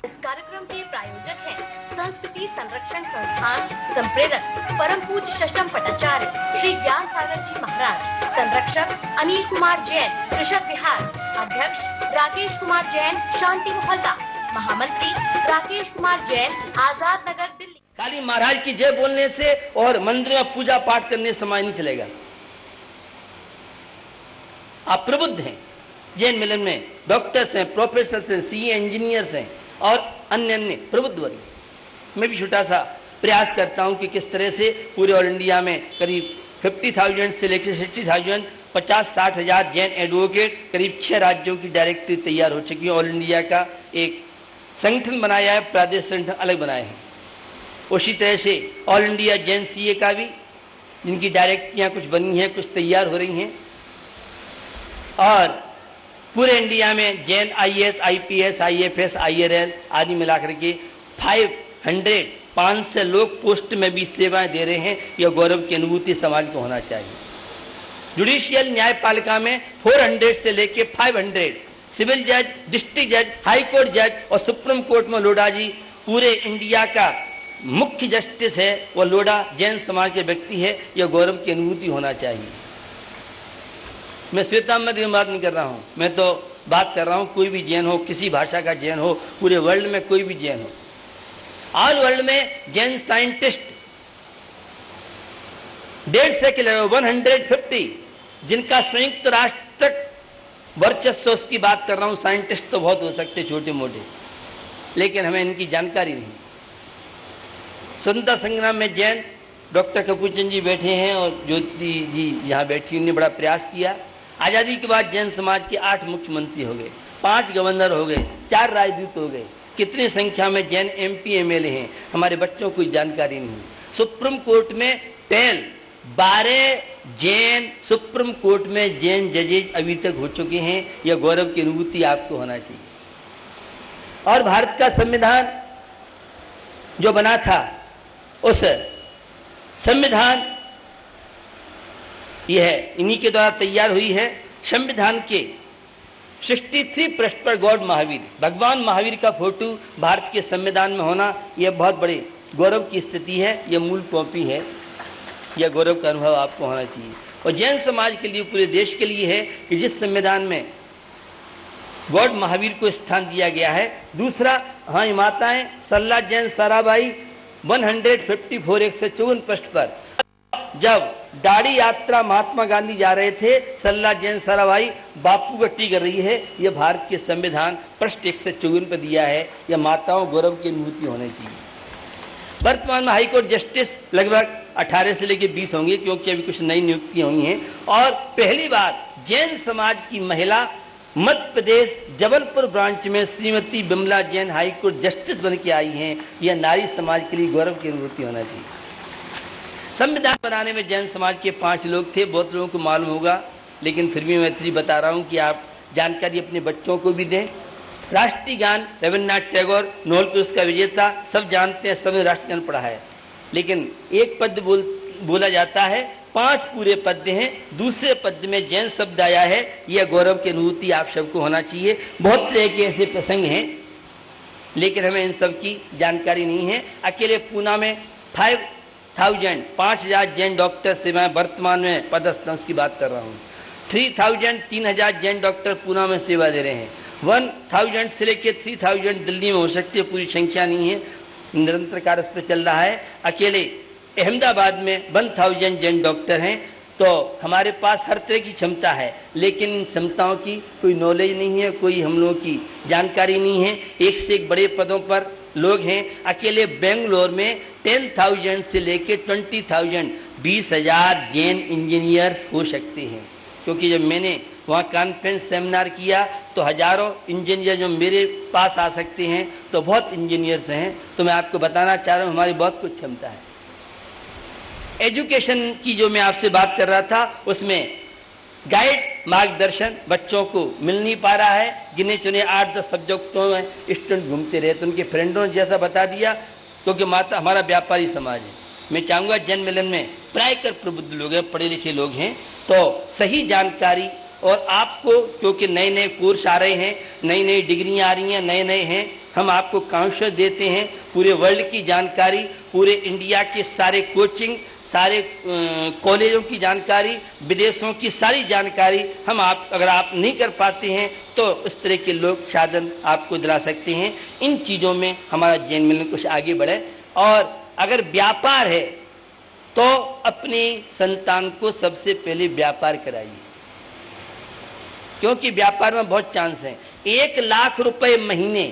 इस कार्यक्रम के प्रायोजक हैं संस्कृति संरक्षण संस्थान संप्रेरक परम पूज्य षष्ठम पटाचार्य श्री ज्ञान सागर जी महाराज, संरक्षक अनिल कुमार जैन, कृषक विहार, अध्यक्ष राकेश कुमार जैन, शांति मोहल्ला, महामंत्री राकेश कुमार जैन, आजाद नगर, दिल्ली। खाली महाराज की जय बोलने से और मंदिर में पूजा पाठ करने से समाज नहीं चलेगा। आप प्रबुद्ध हैं, जैन मिलन में डॉक्टर्स हैं, प्रोफेसर हैं, सीए इंजीनियर्स हैं और अन्य अन्य प्रबुद्ध वर्ग। मैं भी छोटा सा प्रयास करता हूं कि किस तरह से पूरे ऑल इंडिया में करीब 50,000 से लेकर 60,000 50-60 हजार जैन एडवोकेट, करीब 6 राज्यों की डायरेक्टरी तैयार हो चुकी है। ऑल इंडिया का एक संगठन बनाया है, प्रादेशिक संगठन अलग बनाए हैं। उसी तरह से ऑल इंडिया जैन सीए का भी, जिनकी डायरेक्टरियां कुछ बनी हैं, कुछ तैयार हो रही हैं। और पूरे इंडिया में Jain IAS, IPS, IFS, IRL आदि मिलाकर के 500 लोग पोस्ट में भी सेवाएं दे रहे हैं। यह गौरव की अनुभूति समाज को होना चाहिए। जुडिशियल न्यायपालिका में 400 से लेके 500 सिविल जज, डिस्ट्रिक्ट जज, हाई कोर्ट जज और सुप्रीम कोर्ट में लोढ़ा जी पूरे इंडिया का मुख्य जस्टिस है। वह लोढ़ा जैन समाज के व्यक्ति है। यह गौरव की अनुभूति होना चाहिए। मैं श्वेतांबर की बात नहीं कर रहा हूँ, मैं तो बात कर रहा हूँ कोई भी जैन हो, किसी भाषा का जैन हो, पूरे वर्ल्ड में कोई भी जैन हो। ऑल वर्ल्ड में जैन साइंटिस्ट 150 के लेवल 150 जिनका संयुक्त राष्ट्र तक वर्चस्व, उसकी बात कर रहा हूँ। साइंटिस्ट तो बहुत हो सकते छोटे मोटे, लेकिन हमें इनकी जानकारी नहीं। स्वतंत्रता संग्राम में जैन डॉक्टर कपूरचंद जी बैठे हैं और ज्योति जी यहाँ बैठी, उन्होंने बड़ा प्रयास किया। आज़ादी के बाद जैन समाज के 8 मुख्यमंत्री हो गए, 5 गवर्नर हो गए, 4 राजदूत हो गए। कितनी संख्या में जैन एमपी एमएलए हैं, हमारे बच्चों को जानकारी नहीं। सुप्रीम कोर्ट में 12 जैन सुप्रीम कोर्ट में जैन जजेज अभी तक हो चुके हैं। यह गौरव की अनुभूति आपको होना चाहिए। और भारत का संविधान जो बना था, उस संविधान यह इन्हीं के द्वारा तैयार हुई है। संविधान के 63 पृष्ठ पर गॉड महावीर, भगवान महावीर का फोटो भारत के संविधान में होना, यह बहुत बड़े गौरव की स्थिति है। यह मूल कॉपी है। यह गौरव का अनुभव आपको होना चाहिए। और जैन समाज के लिए, पूरे देश के लिए है कि जिस संविधान में गॉड महावीर को स्थान दिया गया है। दूसरा, हाँ माताएं सरला जैन साराबाई 154 154 पृष्ठ पर जब दाढ़ी यात्रा महात्मा गांधी जा रहे थे, सरला जैन साराबाई बापू गट्टी कर रही है। यह भारत के संविधान पृष्ठ 154 पर दिया है। यह माताओं गौरव की अनुभूति होनी चाहिए। वर्तमान में हाईकोर्ट जस्टिस लगभग 18 से लेकर 20 होंगे, क्योंकि अभी कुछ नई नियुक्तियां हुई हैं। और पहली बार जैन समाज की महिला मध्य प्रदेश जबलपुर ब्रांच में श्रीमती बिमला जैन हाईकोर्ट जस्टिस बन के आई हैं। यह नारी समाज के लिए गौरव की अनुभूति होना चाहिए। संविधान बनाने में जैन समाज के 5 लोग थे। बहुत लोगों को मालूम होगा, लेकिन फिर भी मैं इतनी बता रहा हूँ कि आप जानकारी अपने बच्चों को भी दें। राष्ट्रीय गान रविन्द्रनाथ टैगोर, नोबेल पुरस्कार विजेता, सब जानते हैं, सब राष्ट्रगान पढ़ा है। लेकिन एक पद बोला जाता है, 5 पूरे पद्य हैं। दूसरे पद्य में जैन शब्द आया है। यह गौरव की अनुभूति आप सबको होना चाहिए। बहुत तरह के ऐसे प्रसंग हैं, लेकिन हमें इन सब की जानकारी नहीं है। अकेले पूना में 5,000 जैन डॉक्टर सेवाएं वर्तमान में पदस्थ, की बात कर रहा हूँ। 3,000 जैन डॉक्टर पूना में सेवा दे रहे हैं। 1,000 से लेकर 3,000 दिल्ली में हो सकती है, पूरी संख्या नहीं है, निरंतर कार्य उस पर चल रहा है। अकेले अहमदाबाद में 1,000 जैन डॉक्टर हैं। तो हमारे पास हर तरह की क्षमता है, लेकिन इन क्षमताओं की कोई नॉलेज नहीं है, कोई हम लोगों की जानकारी नहीं है। एक से एक बड़े पदों पर लोग हैं। अकेले बेंगलोर में 10,000 से लेकर 20,000 20,000 जैन इंजीनियर्स हो सकते हैं। क्योंकि जब मैंने वहाँ कॉन्फ्रेंस सेमिनार किया तो हजारों इंजीनियर जो मेरे पास आ सकते हैं, तो बहुत इंजीनियर्स हैं। तो मैं आपको बताना चाह रहा हूँ, हमारी बहुत कुछ क्षमता है। एजुकेशन की जो मैं आपसे बात कर रहा था, उसमें गाइड मार्गदर्शन बच्चों को मिल नहीं पा रहा है। गिने चुने 8-10 सब्जेक्टों में स्टूडेंट घूमते रहे, तो उनके फ्रेंडों ने जैसा बता दिया, क्योंकि माता हमारा व्यापारी समाज है। मैं चाहूँगा जैन मिलन में प्रायकर प्रबुद्ध लोग हैं, पढ़े लिखे लोग हैं, तो सही जानकारी और आपको, क्योंकि नए नए कोर्स आ रहे हैं, नई नई डिग्रियाँ आ रही हैं, नए नए हैं, हम आपको काउंसलर देते हैं, पूरे वर्ल्ड की जानकारी, पूरे इंडिया के सारे कोचिंग, सारे कॉलेजों की जानकारी, विदेशों की सारी जानकारी हम अगर आप नहीं कर पाते हैं तो इस तरह के लोग साधन आपको दिला सकते हैं। इन चीज़ों में हमारा जैन मिलन कुछ आगे बढ़े। और अगर व्यापार है तो अपने संतान को सबसे पहले व्यापार कराइए, क्योंकि व्यापार में बहुत चांस है। 1 लाख रुपए महीने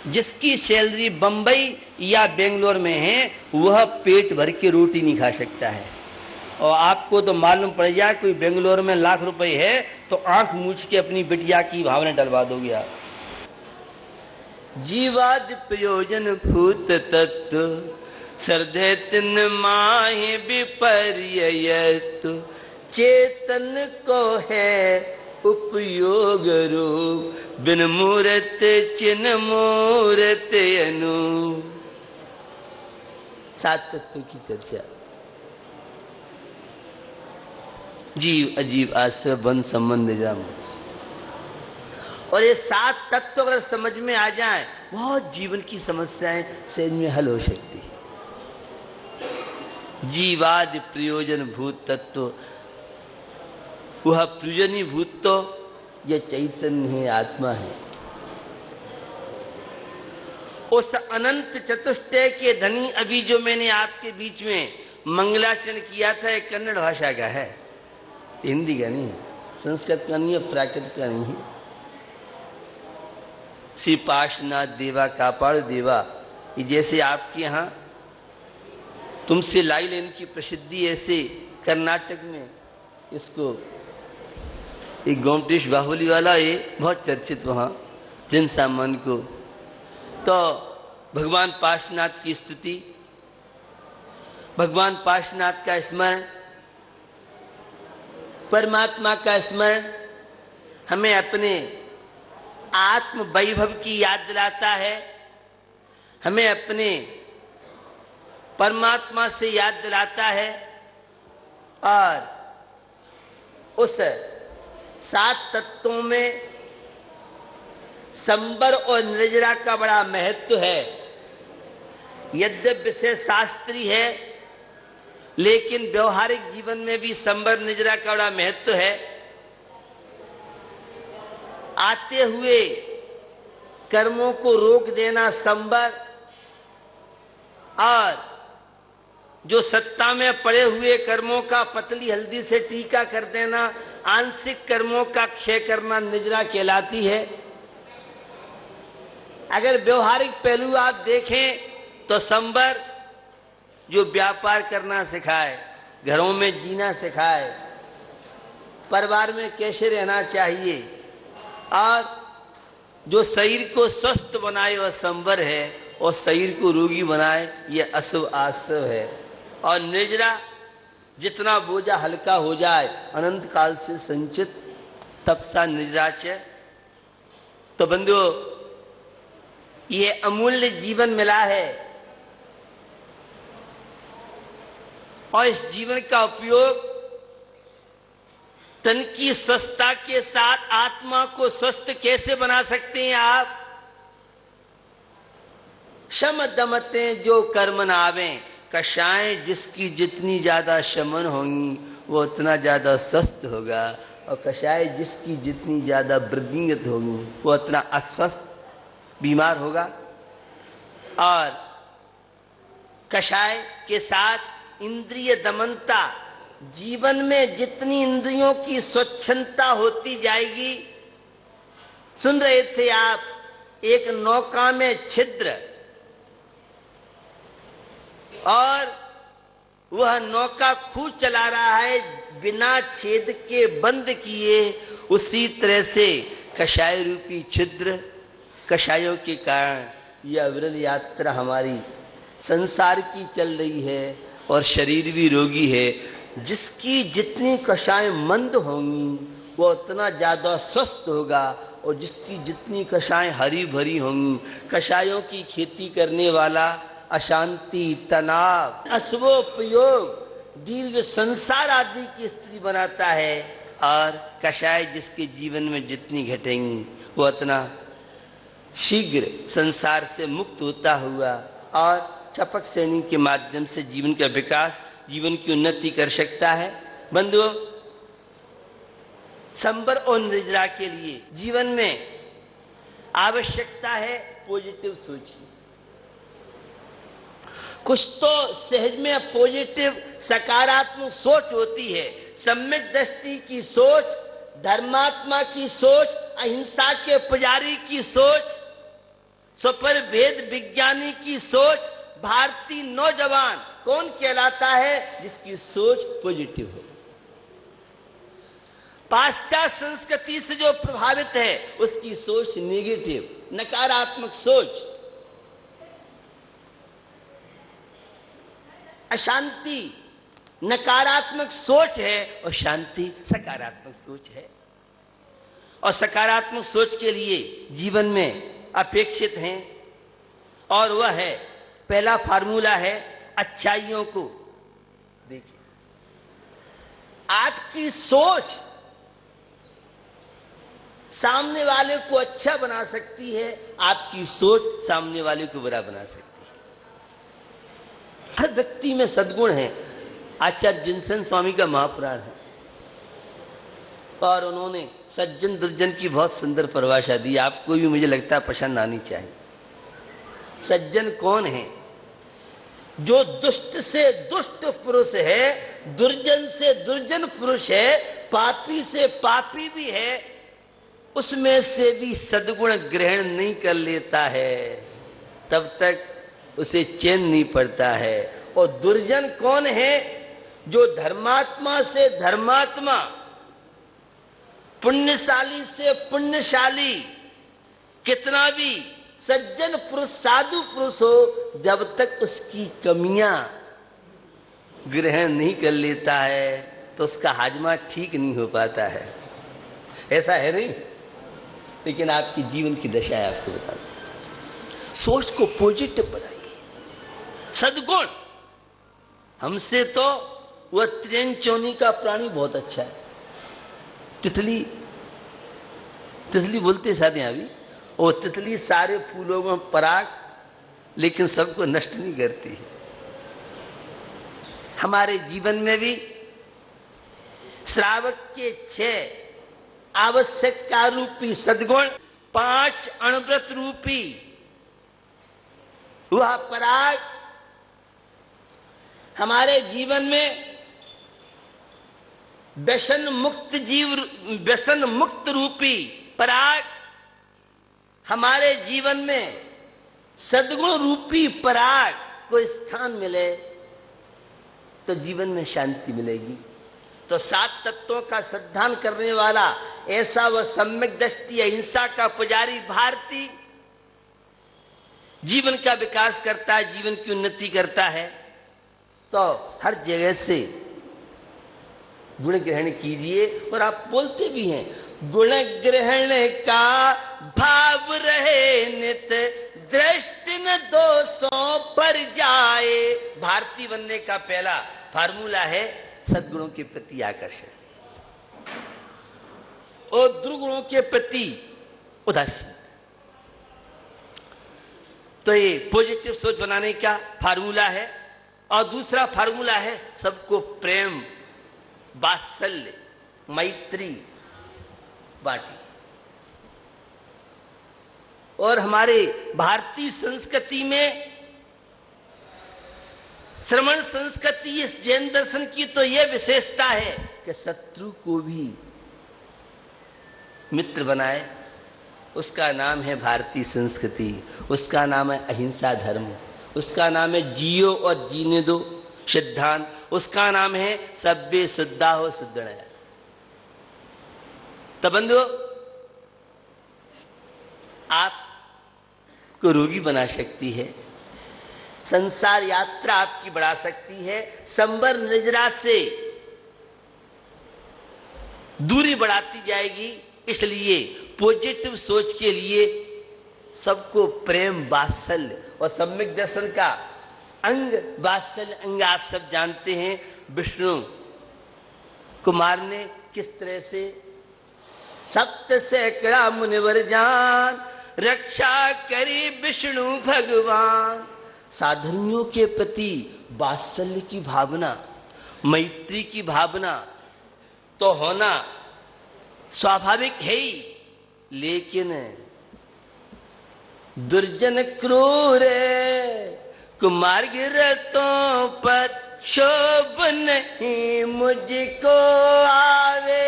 जिसकी सैलरी बंबई या बेंगलोर में है, वह पेट भर के रोटी नहीं खा सकता है। और आपको तो मालूम पड़ जाए कोई बेंगलोर में लाख रुपए है तो आंख मूछ के अपनी बिटिया की भावना डलवा दोगे आप। जीवाद प्रयोजन भूत तत्व सर्दे तिन माहे विपर्ययत, चेतन को है उपयोग रूप, बिन मूर्त चिन्ह मूर्त अनु। 7 तत्वों की चर्चा। जीव अजीव आश्रय बंध संबंध निजाम, और ये 7 तत्व अगर समझ में आ जाए, बहुत जीवन की समस्याएं सहज में हल हो सकती है। जीवादि प्रयोजन भूत तत्व, वह प्रयोजनी भूत तो यह चैतन्य है, आत्मा है। उस अनंत चतुष्टय के धनी, अभी जो मैंने आपके बीच में मंगलाचरण किया था, एक कन्नड़ भाषा का है, हिंदी का नहीं है, संस्कृत का नहीं है, प्राकृत का नहीं है। श्री पार्श्वनाथ देवा कापाड़ देवा, जैसे आपके यहाँ तुमसे लाई लेन की प्रसिद्धि, ऐसे कर्नाटक में इसको एक गोमटेश बाहुली वाला, ये बहुत चर्चित वहाँ जन सामान्य को। तो भगवान पार्श्वनाथ की स्तुति, भगवान पार्श्वनाथ का स्मरण, परमात्मा का स्मरण हमें अपने आत्म वैभव की याद दिलाता है, हमें अपने परमात्मा से याद दिलाता है। और उस 7 तत्वों में संबर और निर्जरा का बड़ा महत्व है। यद्यपि विषय शास्त्री है, लेकिन व्यवहारिक जीवन में भी संबर निर्जरा का बड़ा महत्व है। आते हुए कर्मों को रोक देना संबर, और जो सत्ता में पड़े हुए कर्मों का पतली हल्दी से टीका कर देना, आंशिक कर्मों का क्षय करना निजरा कहलाती है। अगर व्यवहारिक पहलू आप देखें तो संबर जो व्यापार करना सिखाए, घरों में जीना सिखाए, परिवार में कैसे रहना चाहिए, और जो शरीर को स्वस्थ बनाए वह संवर है, और शरीर को रोगी बनाए यह अशुभ आश्रय है। और निर्जरा, जितना बोझा हल्का हो जाए, अनंत काल से संचित तपसा निर्जराच। तो बंधुओं, ये अमूल्य जीवन मिला है, और इस जीवन का उपयोग तन की स्वस्थता के साथ आत्मा को स्वस्थ कैसे बना सकते हैं आप? शम दमते जो कर्म न आवे, कषाय जिसकी जितनी ज्यादा शमन होंगी वो उतना ज्यादा स्वस्थ होगा, और कषाय जिसकी जितनी ज्यादा वृद्धिंगत होगी वो उतना अस्वस्थ बीमार होगा। और कषाय के साथ इंद्रिय दमनता, जीवन में जितनी इंद्रियों की स्वच्छंदता होती जाएगी। सुन रहे थे आप, एक नौका में छिद्र, और वह नौका खूब चला रहा है बिना छेद के बंद किए। उसी तरह से कषाय रूपी छिद्र, कषायों के कारण यह अविरल यात्रा हमारी संसार की चल रही है, और शरीर भी रोगी है। जिसकी जितनी कषाय मंद होंगी वो उतना ज़्यादा स्वस्थ होगा, और जिसकी जितनी कषाय हरी भरी होंगी, कषायों की खेती करने वाला अशांति, तनाव, अशुभोपयोग, दीर्घ संसार आदि की स्थिति बनाता है। और कषाय जिसके जीवन में जितनी घटेंगी वो उतना शीघ्र संसार से मुक्त होता हुआ और चपक श्रेणी के माध्यम से जीवन का विकास, जीवन की उन्नति कर सकता है। बंधुओं, संबर और निर्जरा के लिए जीवन में आवश्यकता है पॉजिटिव सोच की। कुछ तो सहज में पॉजिटिव सकारात्मक सोच होती है। सम्यक दृष्टि की सोच, धर्मात्मा की सोच, अहिंसा के पुजारी की सोच, स्वपर भेद विज्ञानी की सोच। भारतीय नौजवान कौन कहलाता है? जिसकी सोच पॉजिटिव हो। पाश्चात्य संस्कृति से जो प्रभावित है उसकी सोच नेगेटिव, नकारात्मक सोच। अशांति नकारात्मक सोच है और शांति सकारात्मक सोच है। और सकारात्मक सोच के लिए जीवन में अपेक्षित हैं, और वह है, पहला फार्मूला है अच्छाइयों को देखिए। आपकी सोच सामने वाले को अच्छा बना सकती है, आपकी सोच सामने वाले को बुरा बना सकती है। हर व्यक्ति में सद्गुण है। आचार्य जिनसन स्वामी का महापुराण है और उन्होंने सज्जन दुर्जन की बहुत सुंदर परिभाषा दी। आपको भी मुझे लगता है पसंद आनी चाहिए। सज्जन कौन है? जो दुष्ट से दुष्ट पुरुष है, दुर्जन से दुर्जन पुरुष है, पापी से पापी भी है, उसमें से भी सद्गुण ग्रहण नहीं कर लेता है, तब तक उसे चैन नहीं पड़ता है। और दुर्जन कौन है? जो धर्मात्मा से धर्मात्मा, पुण्यशाली से पुण्यशाली, कितना भी सज्जन पुरुष साधु पुरुष हो, जब तक उसकी कमियां ग्रहण नहीं कर लेता है तो उसका हाजमा ठीक नहीं हो पाता है। ऐसा है नहीं? लेकिन आपकी जीवन की दशा है, आपको बताता हूं। सोच को पॉजिटिव बनाइए। सद्गुण, हमसे तो वह त्रिन चौनी का प्राणी बहुत अच्छा है। तितली, तितली बोलते शायद यहां भी, और तितली सारे फूलों में पराग, लेकिन सबको नष्ट नहीं करती है। हमारे जीवन में भी श्रावक के 6 आवश्यकता रूपी सद्गुण, 5 अणव्रत रूपी वह पराग हमारे जीवन में व्यसन मुक्त रूपी पराग हमारे जीवन में सद्गुण रूपी पराग को स्थान मिले तो जीवन में शांति मिलेगी। तो 7 तत्वों का सिद्धांत करने वाला ऐसा वह सम्यक दृष्टि अहिंसा का पुजारी भारती जीवन का विकास करता है, जीवन की उन्नति करता है। तो हर जगह से गुण ग्रहण कीजिए। और आप बोलते भी हैं, गुण ग्रहण का भाव रहे नित, दृष्टि न दोषों पर जाए। भारती बनने का पहला फार्मूला है सद्गुणों के प्रति आकर्षण और दुर्गुणों के प्रति उदासीन। तो ये पॉजिटिव सोच बनाने का फार्मूला है। और दूसरा फार्मूला है सबको प्रेम, वात्सल्य, मैत्री बांटी। और हमारे भारतीय संस्कृति में, श्रमण संस्कृति, इस जैन दर्शन की तो यह विशेषता है कि शत्रु को भी मित्र बनाए। उसका नाम है भारतीय संस्कृति, उसका नाम है अहिंसा धर्म, उसका नाम है जियो और जीने दो सिद्धांत, उसका नाम है सभ्य शुद्धा हो सिद्धया। तो बंधुओं, आपको रोगी बना सकती है, संसार यात्रा आपकी बढ़ा सकती है, संबर निर्जरा से दूरी बढ़ाती जाएगी। इसलिए पॉजिटिव सोच के लिए सबको प्रेम, वात्सल्य और सम्यक दर्शन का अंग, वात्सल्य अंग आप सब जानते हैं। विष्णु कुमार ने किस तरह से सप्त सैकड़ा मुनिवर जान, रक्षा करी विष्णु भगवान। साधर्मियों के प्रति वात्सल्य की भावना, मैत्री की भावना तो होना स्वाभाविक है ही, लेकिन दुर्जन क्रूर कुमार्ग रतों पर शोभ नहीं मुझको आवे।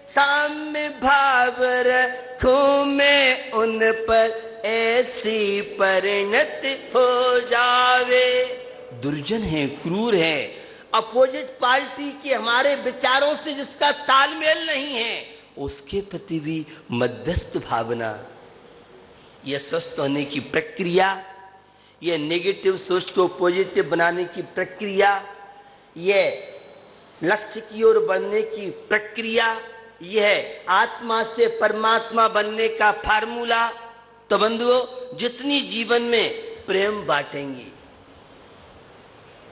साम्य भाव रखूं मैं उन पर ऐसी परिणत हो जावे। दुर्जन है, क्रूर है, अपोजिट पार्टी के हमारे विचारों से जिसका तालमेल नहीं है, उसके प्रति भी मध्यस्थ भावना, यह स्वस्थ होने की प्रक्रिया, यह नेगेटिव सोच को पॉजिटिव बनाने की प्रक्रिया, यह लक्ष्य की ओर बढ़ने की प्रक्रिया, यह आत्मा से परमात्मा बनने का फार्मूला। तो बंधुओं, जितनी जीवन में प्रेम बांटेंगे,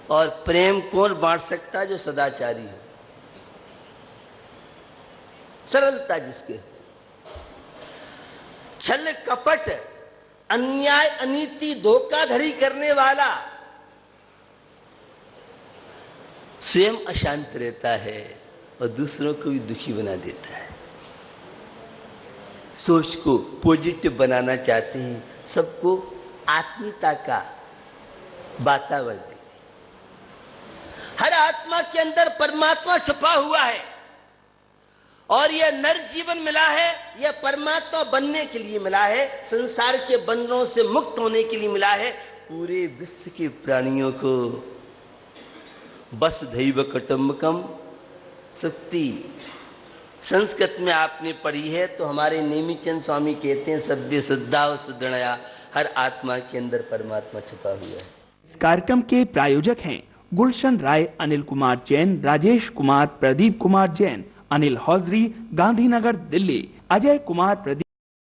और प्रेम कौन बांट सकता है? जो सदाचारी है, सरलता जिसके, छल कपट अन्याय अनीति धोखाधड़ी करने वाला स्वयं अशांत रहता है और दूसरों को भी दुखी बना देता है। सोच को पॉजिटिव बनाना चाहते हैं, सबको आत्मीयता का वातावरण दें। हर आत्मा के अंदर परमात्मा छुपा हुआ है, और यह नर जीवन मिला है, यह परमात्मा बनने के लिए मिला है, संसार के बंधनों से मुक्त होने के लिए मिला है। पूरे विश्व के प्राणियों को वसुधैव कुटुंबकम शक्ति संस्कृत में आपने पढ़ी है, तो हमारे नेमिचंद स्वामी कहते हैं सभ्य श्रद्धा सुदृढ़या, हर आत्मा के अंदर परमात्मा छुपा हुआ है। इस कार्यक्रम के प्रायोजक हैं गुलशन राय, अनिल कुमार जैन, राजेश कुमार, प्रदीप कुमार जैन, अनिल हौजरी, गांधीनगर, दिल्ली, अजय कुमार, प्रदीप